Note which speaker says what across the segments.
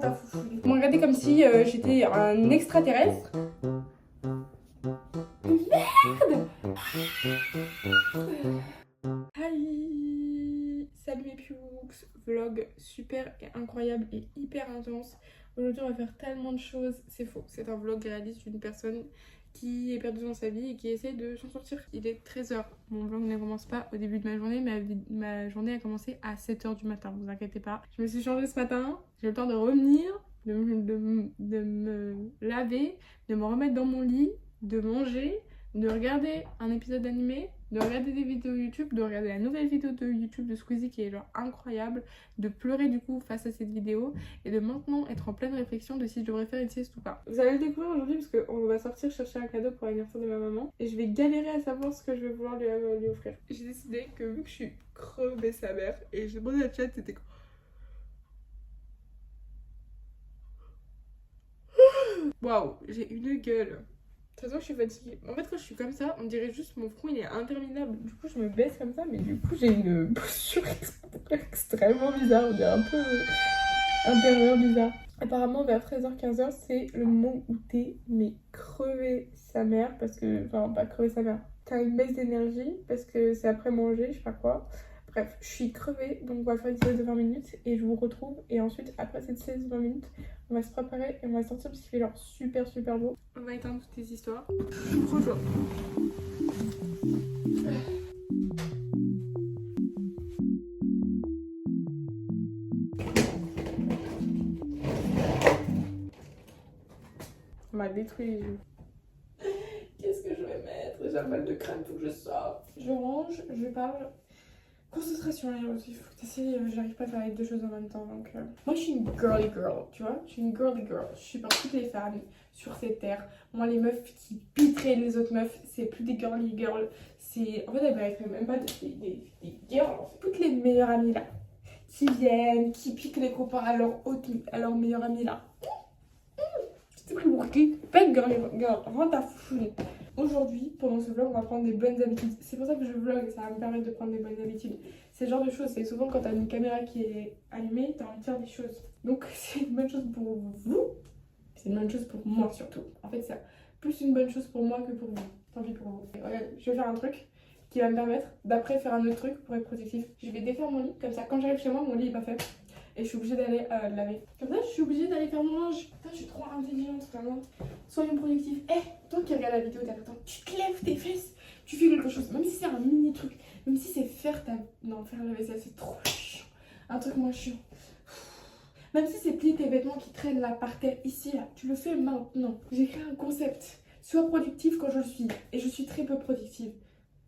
Speaker 1: ta foufou. Vous me regardez comme si j'étais un extraterrestre. Merde. Hi. Salut mes pioux. Vlog super et incroyable et hyper intense. Aujourd'hui on va faire tellement de choses. C'est faux, c'est un vlog réaliste d'une personne qui est perdue dans sa vie et qui essaie de s'en sortir. Il est 13h. Mon vlog ne commence pas au début de ma journée, mais ma journée a commencé à 7h du matin, vous inquiétez pas. Je me suis changée ce matin, j'ai le temps de revenir, de me laver, de me remettre dans mon lit, de manger, de regarder un épisode d'animé, de regarder des vidéos YouTube, de regarder la nouvelle vidéo de YouTube de Squeezie qui est genre incroyable, de pleurer du coup face à cette vidéo et de maintenant être en pleine réflexion de si je devrais faire une sieste ou pas. Vous allez le découvrir aujourd'hui parce qu'on va sortir chercher un cadeau pour l'anniversaire de ma maman et je vais galérer à savoir ce que je vais vouloir lui offrir. J'ai décidé que vu que je suis crevée sa mère et j'ai demandé à la chat, c'était quoi? Waouh, j'ai une gueule. De toute façon, je suis fatiguée. En fait, quand je suis comme ça, on dirait juste mon front il est interminable. Du coup, je me baisse comme ça, mais du coup, j'ai une posture extrêmement bizarre. On dirait un peu intérieur bizarre. Apparemment, vers 13h-15h, c'est le moment où t'es mais crevé sa mère. Parce que, enfin, pas crevé sa mère. T'as une baisse d'énergie parce que c'est après manger, je sais pas quoi. Bref, je suis crevée, donc on va faire une sieste de 20 minutes et je vous retrouve. Et ensuite, après cette sieste de 20 minutes, on va se préparer et on va sortir parce qu'il fait genre super beau. On va éteindre toutes les histoires. Je suis trop chaud. On m'a détruit les yeux. Qu'est-ce que je vais mettre? J'ai un mal de crâne, faut que je sorte. Je range, je parle. Concentration, il faut que t'essayes, j'arrive pas à faire les deux choses en même temps donc... Moi je suis une girly girl, tu vois, je suis une girly girl, je suis par toutes les femmes sur cette terre. Moi les meufs qui piqueraient les autres meufs, c'est plus des girly girls, c'est... En fait elles mériteraient même pas des girls, toutes les meilleures amies là, qui viennent, qui piquent les copains à leur meilleure amie là. C'est plus pour qui? Pas une girly girl, rends ta foufoune. Aujourd'hui, pendant ce vlog, on va prendre des bonnes habitudes. C'est pour ça que je vlog, ça va me permettre de prendre des bonnes habitudes. C'est le genre de choses, c'est souvent quand t'as une caméra qui est allumée, t'as envie de faire des choses. Donc c'est une bonne chose pour vous, c'est une bonne chose pour moi surtout. En fait, c'est plus une bonne chose pour moi que pour vous. Tant pis pour vous. Regarde, je vais faire un truc qui va me permettre d'après faire un autre truc pour être productif. Je vais défaire mon lit, comme ça quand j'arrive chez moi, mon lit est pas fait. Et je suis obligée d'aller le laver. Comme ça, je suis obligée d'aller faire mon linge. Putain, je suis trop intelligente, vraiment. Soyons productifs. Toi qui regardes la vidéo derrière toi, tu te lèves tes fesses, tu fais quelque chose. Même si c'est un mini truc, même si c'est faire faire la vaisselle, c'est trop chiant. Un truc moins chiant. Même si c'est plier tes vêtements qui traînent là par terre, ici, là, tu le fais maintenant. J'ai créé un concept. Sois productif quand je le suis. Et je suis très peu productive.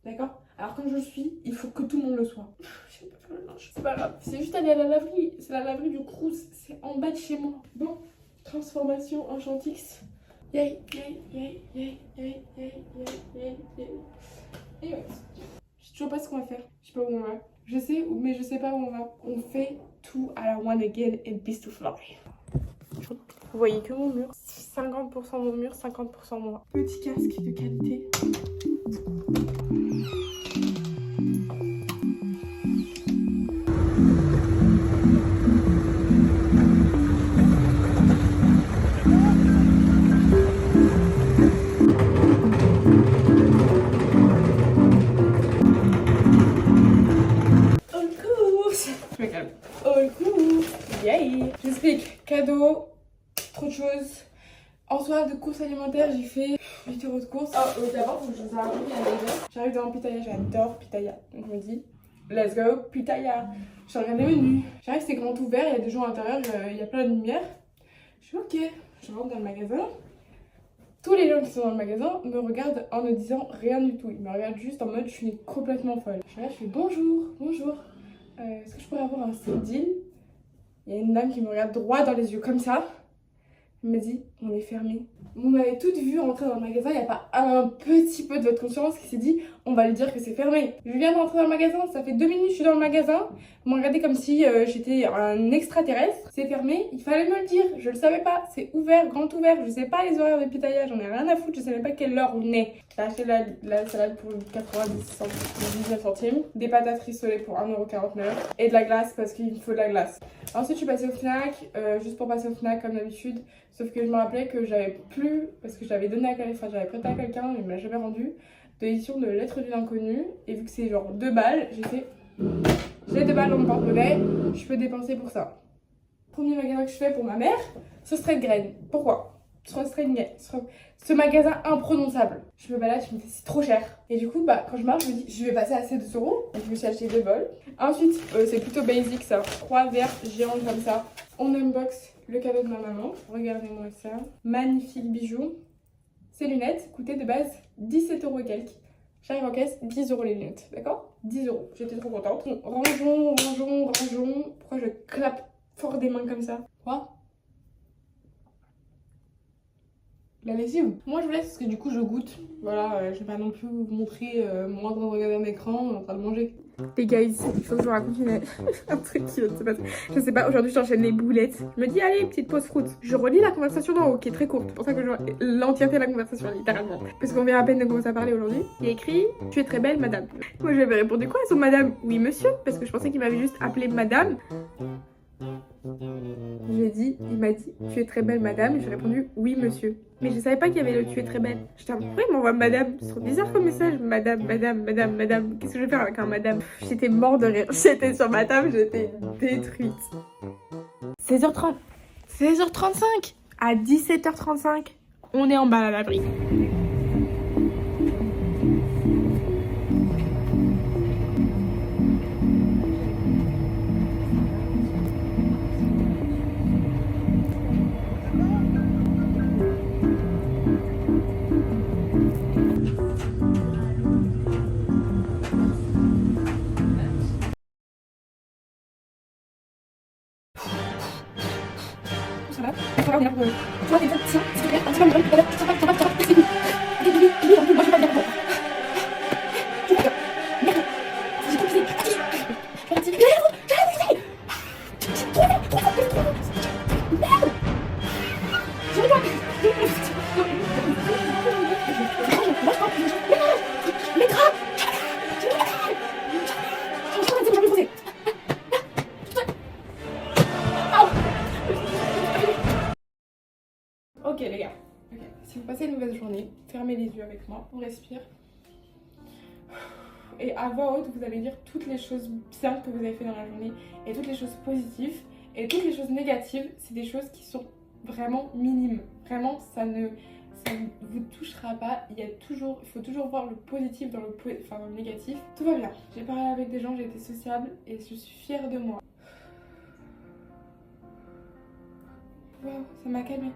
Speaker 1: D'accord? Alors quand je suis, il faut que tout le monde le soit. Je sais pas faire le linge. C'est pas grave. C'est juste aller à la laverie. C'est la laverie du Crous. C'est en bas de chez moi. Bon, transformation en Chantix. Yay, yay, yay, yay, yay, yay, yay, yay. Et ouais. Je sais toujours pas ce qu'on va faire. Je sais pas où on va. Je sais, mais je sais pas où on va. On fait tout à la one again and beast to fly. Vous voyez que mon mur. 50% mon mur, 50% moi. Petit casque de qualité. J'explique. Cadeau, trop de choses. En soirée de courses alimentaires, j'ai fait 8 € de courses. D'abord, faut que je vous raconte l'anecdote. J'arrive dans Pitaya, j'adore Pitaya. Donc je me dis, let's go, Pitaya. Je regarde les menus. J'arrive, c'est grand ouvert, il y a des gens à l'intérieur, il y a plein de lumière. Je suis ok, je rentre dans le magasin. Tous les gens qui sont dans le magasin me regardent en ne disant rien du tout. Ils me regardent juste en mode, je suis complètement folle. Je suis là, je fais bonjour. Est-ce que je pourrais avoir un side deal? Il y a une dame qui me regarde droit dans les yeux comme ça. Il m'a dit, on est fermé. Vous m'avez toutes vu rentrer dans le magasin, il n'y a pas un petit peu de votre conscience qui s'est dit, on va lui dire que c'est fermé. Je viens de rentrer dans le magasin, ça fait 2 minutes que je suis dans le magasin. Vous m'ont regardé comme si j'étais un extraterrestre. C'est fermé, il fallait me le dire, je le savais pas. C'est ouvert, grand ouvert, je sais pas les horaires de pitaillage, j'en ai rien à foutre, je savais pas quelle heure on est. J'ai acheté la salade pour 19 centimes, des patates rissolées pour 1,49€ et de la glace parce qu'il me faut de la glace. Ensuite, je suis passée au Fnac, juste pour passer au Fnac comme d'habitude. Sauf que je me rappelais que j'avais plus, parce que j'avais donné à quelqu'un, enfin j'avais prêté à quelqu'un, mais il me l'a jamais rendu, de l'édition de Lettres d'une inconnue. Et vu que c'est genre 2 balles, j'ai fait, j'ai 2 balles dans mon porte-monnaie, je peux dépenser pour ça. Premier magasin que je fais pour ma mère, ce serait de graines. Pourquoi? Ce magasin imprononçable. Je me balade, je me dis c'est trop cher. Et du coup, bah, quand je marche, je me dis je vais passer à ces 2€. Et je me suis acheté 2 bols. Ensuite, c'est plutôt basic ça. 3 verres géants comme ça. On unbox le cadeau de ma maman. Regardez-moi ça. Magnifique bijou. Ces lunettes coûtaient de base 17€ et quelques. J'arrive en caisse, 10€ les lunettes. D'accord? 10€. J'étais trop contente. Bon, rangeons. Pourquoi je clappe fort des mains comme ça? Quoi? La lessive. Moi je vous laisse parce que du coup je goûte. Voilà, je vais pas non plus vous montrer moi en train de regarder un écran, en train de manger. Les gars, il faut que je vous raconte un truc qui vient de se passer. Je sais pas, aujourd'hui j'enchaîne les boulettes. Je me dis allez, petite pause fruit. Je relis la conversation d'en haut qui est très courte. C'est pour ça que je l'entièreté de la conversation littéralement. Parce qu'on vient à peine de commencer à parler aujourd'hui. Il y a écrit tu es très belle madame. Moi je lui avais répondu quoi son madame? Oui monsieur. Parce que je pensais qu'il m'avait juste appelé madame. Il m'a dit tu es très belle madame, et j'ai répondu oui monsieur. Mais je savais pas qu'il y avait le tu es très belle. J'étais pourquoi il m'envoie madame? C'est trop bizarre comme message. Madame. Qu'est-ce que je vais faire avec un madame? J'étais mort de rire. J'étais sur ma table, j'étais détruite. 16h30. 16h35. À 17h35, on est en bas à l'abri. Ok les gars, si vous passez une mauvaise journée, fermez les yeux avec moi, on respire. Et à voix haute, vous allez dire toutes les choses bien que vous avez fait dans la journée et toutes les choses positives et toutes les choses négatives, c'est des choses qui sont vraiment minimes. Vraiment, ça ne vous touchera pas. Il faut toujours voir le positif dans le négatif. Tout va bien. J'ai parlé avec des gens, j'ai été sociable et je suis fière de moi. Wow, ça m'a calmée.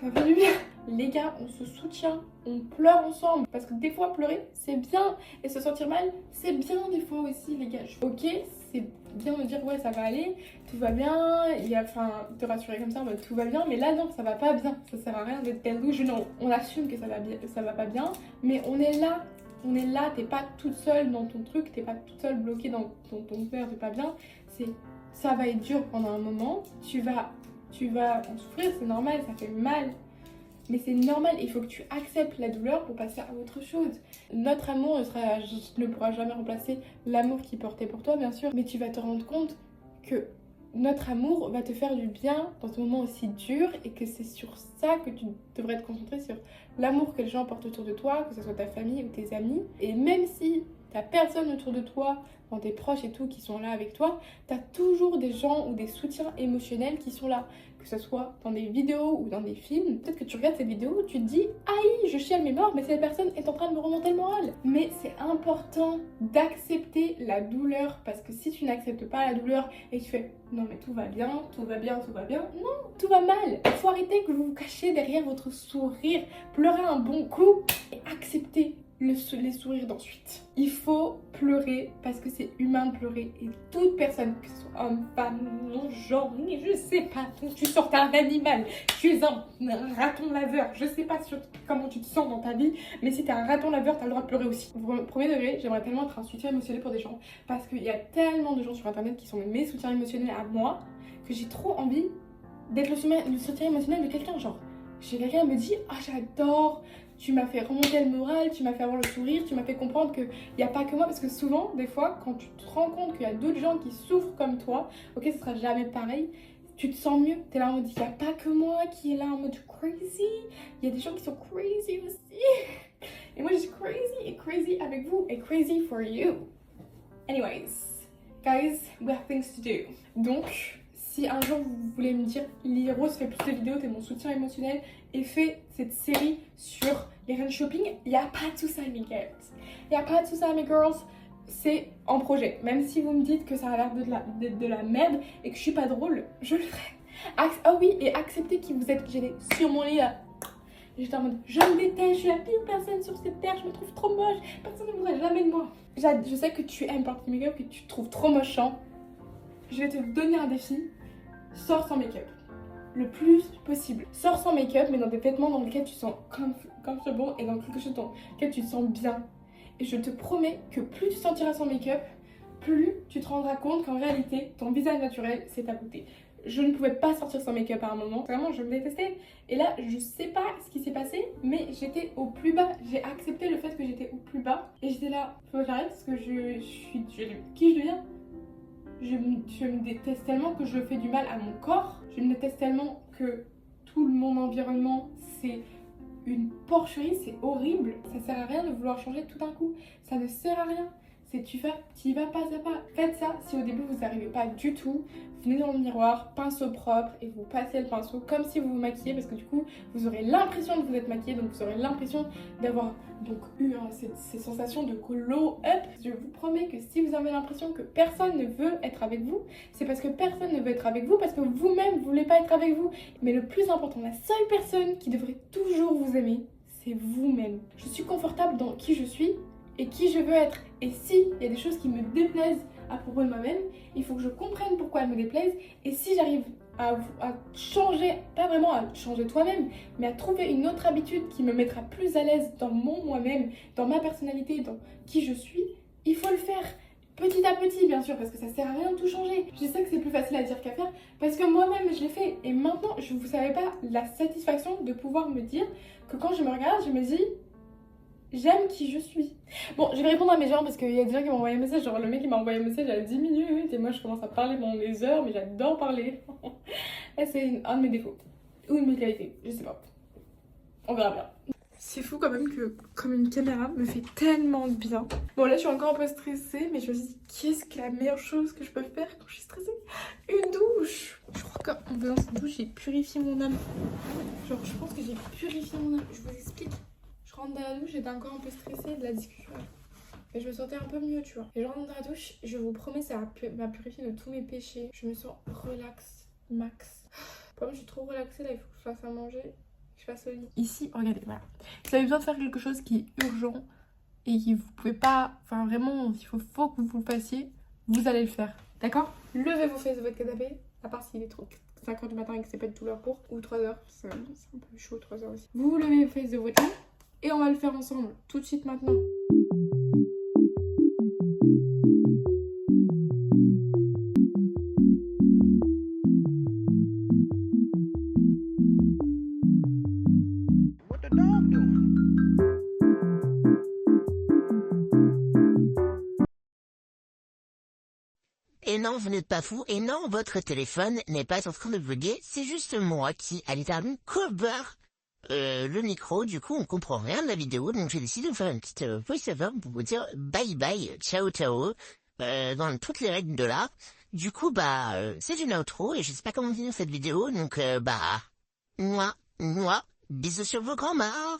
Speaker 1: Ça fait du bien. Les gars, on se soutient, on pleure ensemble. Parce que des fois, pleurer, c'est bien. Et se sentir mal, c'est bien des fois aussi, les gars. Ok, c'est bien de dire, ouais, ça va aller, tout va bien. Te rassurer comme ça, bah, tout va bien. Mais là, non, ça va pas bien. Ça sert à rien d'être delusional. On assume que ça va pas bien. Mais on est là. On est là, t'es pas toute seule dans ton truc. T'es pas toute seule bloquée dans ton père de pas bien. Ça va être dur pendant un moment. Tu vas en souffrir, c'est normal, ça fait mal. Mais c'est normal, il faut que tu acceptes la douleur pour passer à autre chose. Notre amour ne pourra jamais remplacer l'amour qu'il portait pour toi, bien sûr. Mais tu vas te rendre compte que notre amour va te faire du bien dans ce moment aussi dur et que c'est sur ça que tu devrais te concentrer, sur l'amour que les gens portent autour de toi, que ce soit ta famille ou tes amis. Et même si t'as personne autour de toi, dans tes proches et tout, qui sont là avec toi, t'as toujours des gens ou des soutiens émotionnels qui sont là. Que ce soit dans des vidéos ou dans des films. Peut-être que tu regardes ces vidéos, tu te dis « Aïe, je chiale mes morts, mais cette personne est en train de me remonter le moral ». Mais c'est important d'accepter la douleur, parce que si tu n'acceptes pas la douleur et que tu fais « Non mais tout va bien, non, tout va mal ». Il faut arrêter que vous vous cachez derrière votre sourire, pleurer un bon coup et accepter les sourires d'ensuite. Il faut pleurer parce que c'est humain de pleurer et toute personne, que ce soit homme, femme, genre, je sais pas, tu sors, t'es un animal, tu es un raton laveur, je sais pas comment tu te sens dans ta vie, mais si t'es un raton laveur, t'as le droit de pleurer aussi. Premier degré, j'aimerais tellement être un soutien émotionnel pour des gens parce qu'il y a tellement de gens sur internet qui sont mes soutiens émotionnels à moi que j'ai trop envie d'être le soutien émotionnel de quelqu'un. Genre, j'ai quelqu'un qui me dit ah j'adore, tu m'as fait remonter le moral, tu m'as fait avoir le sourire, tu m'as fait comprendre qu'il n'y a pas que moi. Parce que souvent, des fois, quand tu te rends compte qu'il y a d'autres gens qui souffrent comme toi, ok, ce sera jamais pareil, tu te sens mieux. T'es là en mode, il n'y a pas que moi qui est là en mode crazy. Il y a des gens qui sont crazy aussi. Et moi, je suis crazy et crazy avec vous et crazy for you. Anyways, guys, we have things to do. Donc, si un jour vous voulez me dire, Lily Rose fait plus de vidéos, t'es mon soutien émotionnel et fais cette série sur les reines shopping, il n'y a pas tout ça mes girls. Il n'y a pas tout ça mes girls, c'est en projet. Même si vous me dites que ça a l'air de la merde et que je suis pas drôle, je le ferai. Ah oui, et acceptez qui vous êtes. J'étais sur mon lit là. J'étais en mode, je me déteste, je suis la pire personne sur cette terre, je me trouve trop moche, personne ne voudrait jamais de moi. Je sais que tu aimes Party Makeup, que tu te trouves trop mochant. Je vais te donner un défi. Sors sans make-up, le plus possible. Sors sans make-up, mais dans des vêtements dans lesquels tu sens comfortable et dans quelque chose dans lequel tu te sens bien. Et je te promets que plus tu sentiras sans make-up, plus tu te rendras compte qu'en réalité, ton visage naturel, c'est ta beauté. Je ne pouvais pas sortir sans make-up à un moment. Vraiment, je me détestais. Et là, je sais pas ce qui s'est passé, mais j'étais au plus bas. J'ai accepté le fait que j'étais au plus bas. Et j'étais là, faut que j'arrête parce que qui je deviens? Je me déteste tellement que je fais du mal à mon corps. Je me déteste tellement que tout mon environnement, c'est une porcherie, c'est horrible. Ça sert à rien de vouloir changer tout d'un coup. Ça ne sert à rien. C'est tu y vas pas à pas. Faites ça si au début vous n'arrivez pas du tout. Venez dans le miroir, pinceau propre et vous passez le pinceau comme si vous vous maquillez parce que du coup vous aurez l'impression de vous être maquillé, donc vous aurez l'impression d'avoir donc eu ces sensations de glow up. Je vous promets que si vous avez l'impression que personne ne veut être avec vous, c'est parce que personne ne veut être avec vous, parce que vous-même vous voulez pas être avec vous. Mais le plus important, la seule personne qui devrait toujours vous aimer, c'est vous-même. Je suis confortable dans qui je suis et qui je veux être. Et si il y a des choses qui me déplaisent à propos de moi-même, il faut que je comprenne pourquoi elles me déplaisent. Et si j'arrive à changer, pas vraiment à changer toi-même, mais à trouver une autre habitude qui me mettra plus à l'aise dans mon moi-même, dans ma personnalité, dans qui je suis, il faut le faire. Petit à petit bien sûr, parce que ça sert à rien de tout changer. Je sais que c'est plus facile à dire qu'à faire, parce que moi-même je l'ai fait. Et maintenant, vous savez pas la satisfaction de pouvoir me dire que quand je me regarde, je me dis j'aime qui je suis. Bon, je vais répondre à mes gens parce qu'il y a des gens qui m'ont envoyé un message. Genre le mec il m'a envoyé un message à 10 minutes et moi je commence à parler pendant des heures, mais j'adore parler. Et c'est un de mes défauts. Ou une de mes qualités, je sais pas. On verra bien. C'est fou quand même que comme une caméra me fait tellement de bien. Bon là je suis encore un peu stressée, mais je me suis dit qu'est-ce que la meilleure chose que je peux faire quand je suis stressée? Une douche. Je crois qu'en faisant cette douche j'ai purifié mon âme. Genre je pense que j'ai purifié mon âme. Je vous explique. Je rentre dans la douche, j'étais encore un peu stressée de la discussion. Mais je me sentais un peu mieux, tu vois. Et je rentre dans la douche, je vous promets, ça m'a purifié de tous mes péchés. Je me sens relax, max. Comme je suis trop relaxée, là, il faut que je fasse à manger, que je fasse au lit. Ici, regardez, voilà. Si vous avez besoin de faire quelque chose qui est urgent et que vous pouvez pas, enfin vraiment, il faut que vous le fassiez, vous allez le faire. D'accord? Levez vos fesses de votre canapé, à part s'il est trop 5h du matin et que c'est pas du tout l'heure pour, ou 3h, c'est un peu chaud 3h aussi. Vous levez vos fesses de votre lit. Et on va le faire ensemble, tout de suite maintenant.
Speaker 2: What the dog doing?
Speaker 3: Et non, vous n'êtes pas fou. Et non, votre téléphone n'est pas en train de bugger. C'est juste moi qui a littéralement couvert le micro. Du coup, on comprend rien de la vidéo. Donc, j'ai décidé de faire une petite voice-over pour vous dire bye bye, ciao ciao, dans toutes les règles de l'art. Du coup, c'est une outro et je sais pas comment finir cette vidéo. Donc, moi, bisous sur vos grands-mères.